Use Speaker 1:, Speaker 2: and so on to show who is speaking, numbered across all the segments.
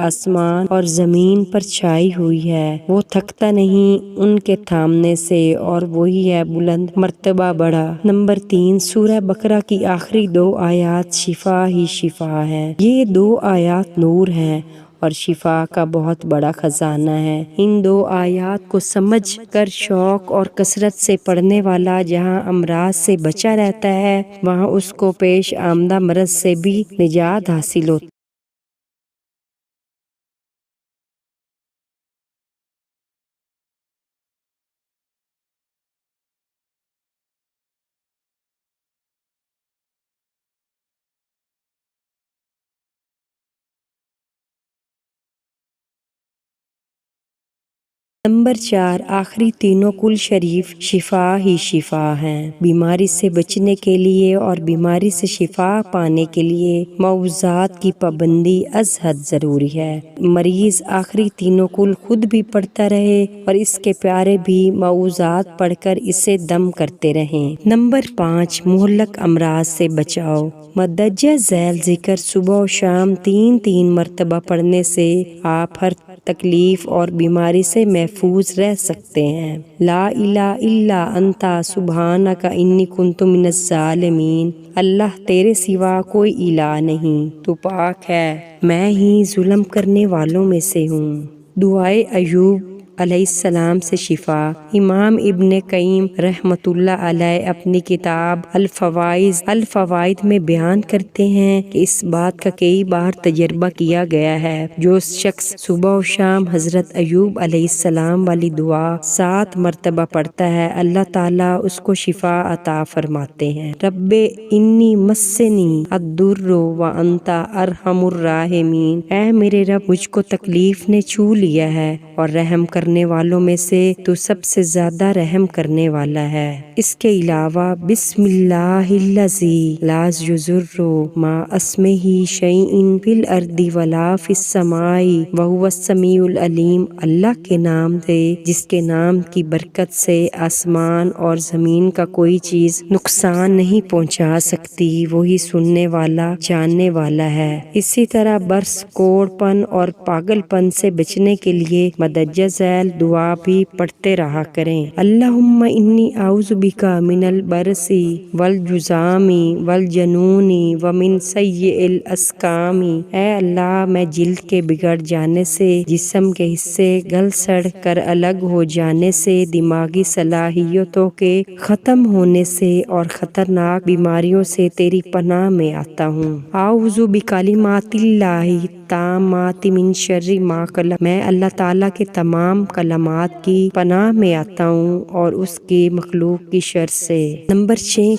Speaker 1: آسمان اور زمین پر چھائی ہوئی ہے، وہ تھکتا نہیں ان کے تھامنے سے، اور وہی ہے بلند مرتبہ بڑا۔ نمبر 3، سورہ بقرہ کی آخری 2 آیات شفا ہی شفا ہے۔ یہ 2 آیات نور ہیں اور شفا کا بہت بڑا خزانہ ہے۔ ان 2 آیات کو سمجھ کر شوق اور کثرت سے پڑھنے والا جہاں امراض سے بچا رہتا ہے، وہاں اس کو پیش آمدہ مرض سے بھی نجات حاصل ہوتی ہے۔ نمبر 4، آخری تینوں کل شریف شفا ہی شفا ہیں۔ بیماری سے بچنے کے لیے اور بیماری سے شفا پانے کے لیے معوذات کی پابندی از حد ضروری ہے۔ مریض آخری تینوں کل خود بھی پڑھتا رہے اور اس کے پیارے بھی معوذات پڑھ کر اسے دم کرتے رہیں۔ نمبر 5، مہلک امراض سے بچاؤ۔ مندرجہ ذیل ذکر صبح و شام 3 مرتبہ پڑھنے سے آپ ہر تکلیف اور بیماری سے محفوظ رہ سکتے ہیں۔ لا الہ الا انت سبحانک انی کنت من الظالمین۔ اللہ تیرے سوا کوئی الہ نہیں، تو پاک ہے، میں ہی ظلم کرنے والوں میں سے ہوں۔ دعائے ایوب علیہ السلام سے شفا۔ امام ابن قیم رحمۃ اللہ علیہ اپنی کتاب الفوائد میں بیان کرتے ہیں کہ اس بات کا کئی بار تجربہ کیا گیا ہے، جو شخص صبح و شام حضرت ایوب علیہ السلام والی دعا 7 مرتبہ پڑھتا ہے، اللہ تعالیٰ اس کو شفا عطا فرماتے ہیں۔ رب انی مسنی الضر وانت ارحم الراحمین۔ اے میرے رب، مجھ کو تکلیف نے چھو لیا ہے اور رحم کرنے والوں میں سے تو سب سے زیادہ رحم کرنے والا ہے۔ اس کے علاوہ بسم اللہ الذی لا یضر مع اسمہ شیء فی الارض ولا فی السماء وہو السمیع العلیم۔ اللہ کے نام سے جس کے نام کی برکت سے آسمان اور زمین کا کوئی چیز نقصان نہیں پہنچا سکتی، وہی سننے والا جاننے والا ہے۔ اسی طرح برس، کوڑ پن اور پاگل پن سے بچنے کے لیے مندرجہ ذیل دعا بھی پڑھتے رہا کریں۔ اللہم انی اعوذ بک من البرص والجذام والجنون ومن سیء الاسقام۔ اے اللہ، میں جلد کے بگڑ جانے سے، جسم کے حصے گل سڑ کر الگ ہو جانے سے، دماغی صلاحیتوں کے ختم ہونے سے اور خطرناک بیماریوں سے تیری پناہ میں آتا ہوں۔ اعوذ بکلمات اللہ التامات من شر ما خلق۔ میں اللہ تعالیٰ کے تمام کلمات کی پناہ میں آتا ہوں اور اس کی مخلوق کی شر سے۔ نمبر 6،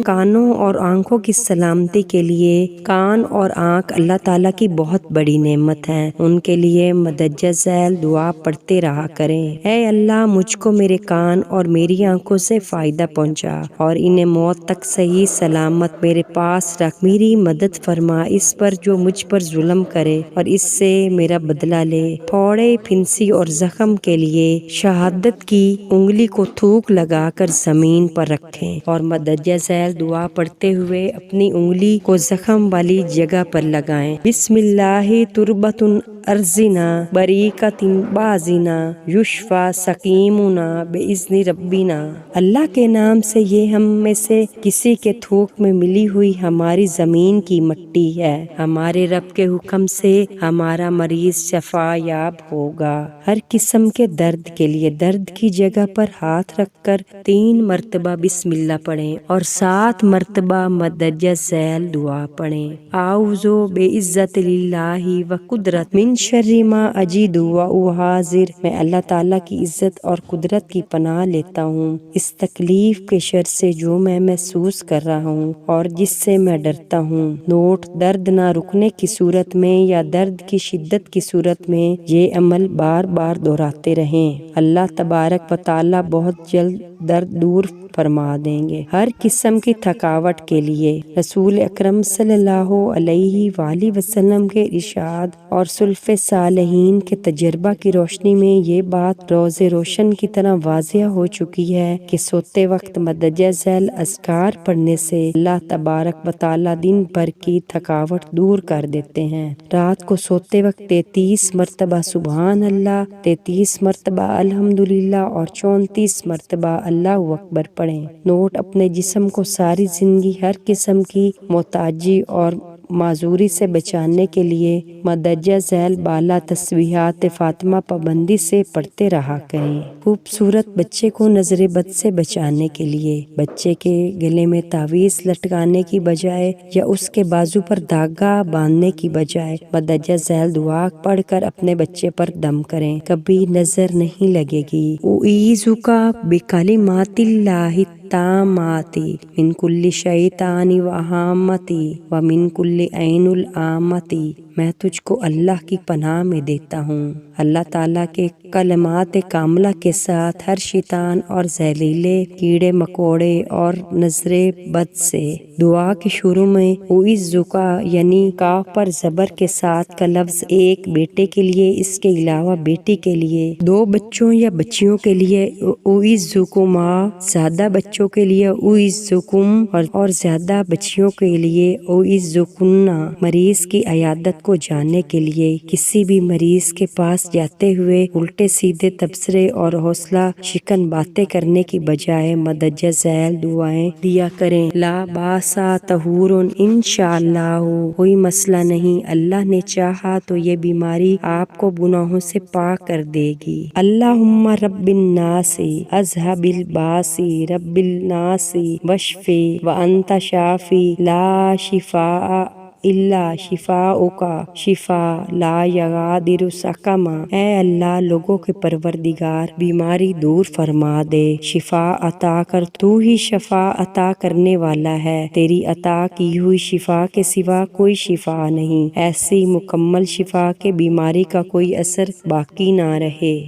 Speaker 1: کانوں اور آنکھوں کی سلامتی کے لیے۔ کان اور آنکھ اللہ تعالیٰ کی بہت بڑی نعمت ہیں، ان کے لیے مندرجہ ذیل دعا پڑھتے رہا کریں۔ اے اللہ، مجھ کو میرے کان اور میری آنکھوں سے فائدہ پہنچا اور انہیں موت تک صحیح سلامت میرے پاس رکھ۔ میری مدد فرما اس پر جو مجھ پر ظلم کرے اور اس سے میرا بدلہ لے۔ پھوڑے، پھنسی اور زخم کے لیے شہادت کی انگلی کو تھوک لگا کر زمین پر رکھیں اور مندرجہ ذیل دعا پڑھتے ہوئے اپنی انگلی کو زخم والی جگہ پر لگائیں۔ بسم اللہ تربت ارضنا بریکت بازنا یشفی سقیمنا باذن ربنا۔ اللہ کے نام سے یہ ہم میں سے کسی کے تھوک میں ملی ہوئی ہماری زمین کی مٹی ہے، ہمارے رب کے حکم سے ہمارا مریض شفا یاب ہوگا۔ ہر قسم کے درد کے لیے درد کی جگہ پر ہاتھ رکھ کر 3 مرتبہ بسم اللہ پڑھیں اور 7 مرتبہ مندرجہ ذیل دعا پڑھیں۔ اعوذ بعزت اللہ و قدرت من شر ما اجد و احاذر۔ میں اللہ تعالیٰ کی عزت اور قدرت کی پناہ لیتا ہوں اس تکلیف کے شر سے جو میں محسوس کر رہا ہوں اور جس سے میں ڈرتا ہوں۔ نوٹ: درد نہ رکنے کی صورت میں یا درد کی شدت کی صورت میں یہ عمل بار بار دہراتے رہیں۔ اللہ تبارک و تعالیٰ بہت جلد درد دور فرما دیں گے۔ ہر قسم کی تھکاوٹ کے لیے رسول اکرم صلی اللہ علیہ وآلہ وسلم کے ارشاد اور سلف صالحین کے تجربہ کی روشنی میں یہ بات روز روشن کی طرح واضح ہو چکی ہے کہ سوتے وقت مندرجہ ذیل اذکار پڑھنے سے اللہ تبارک و تعالی دن بھر کی تھکاوٹ دور کر دیتے ہیں۔ رات کو سوتے وقت 33 مرتبہ سبحان اللہ، 33 مرتبہ الحمدللہ اور 34 مرتبہ اللہ اکبر پڑھیں۔ نوٹ: اپنے جسم کو ساری زندگی ہر قسم کی محتاجی اور معذوری سے بچانے کے لیے مندرجہ ذیل بالا تسبیحات فاطمہ پابندی سے پڑھتے رہا کریں۔ خوبصورت بچے کو نظر بد سے بچانے کے لیے بچے کے گلے میں تعویذ لٹکانے کی بجائے یا اس کے بازو پر دھاگا باندھنے کی بجائے مندرجہ ذیل دعا پڑھ کر اپنے بچے پر دم کریں، کبھی نظر نہیں لگے گی۔ اعوذک بکلمات اللہ التامات من کل شیطان وہامۃ ومن کل عین لامۃ۔ میں تجھ کو اللہ کی پناہ میں دیتا ہوں اللہ تعالیٰ کے کلمات کاملہ کے ساتھ ہر شیطان اور زہریلے کیڑے مکوڑے اور نظر بد سے۔ دعا کے شروع میں اعوذک یعنی کاف پر زبر کے ساتھ کا لفظ ایک بیٹے کے لیے، اس کے علاوہ بیٹی کے لیے، 2 بچوں یا بچیوں کے لیے اعوذکما، زیادہ بچوں کے لیے اعوذکم اور زیادہ بچیوں کے لیے اعوذکن۔ مریض کی عیادت کو جاننے کے لیے کسی بھی مریض کے پاس جاتے ہوئے الٹے سیدھے تبصرے اور حوصلہ شکن باتیں کرنے کی بجائے مندرجہ ذیل دعائیں دیا کریں۔ لا باس طہور انشاءاللہ، کوئی مسئلہ نہیں، اللہ نے چاہا تو یہ بیماری آپ کو گناہوں سے پاک کر دے گی۔ اللہم رب الناس اذھب الباس رب الناس واشفی وانت شافی لا شفاء الا شفاؤک شفاء لا یغادر سقما۔ اے اللہ، لوگوں کے پروردگار، بیماری دور فرما دے، شفا عطا کر، تو ہی شفا عطا کرنے والا ہے، تیری عطا کی ہوئی شفا کے سوا کوئی شفا نہیں، ایسی مکمل شفا کہ بیماری کا کوئی اثر باقی نہ رہے۔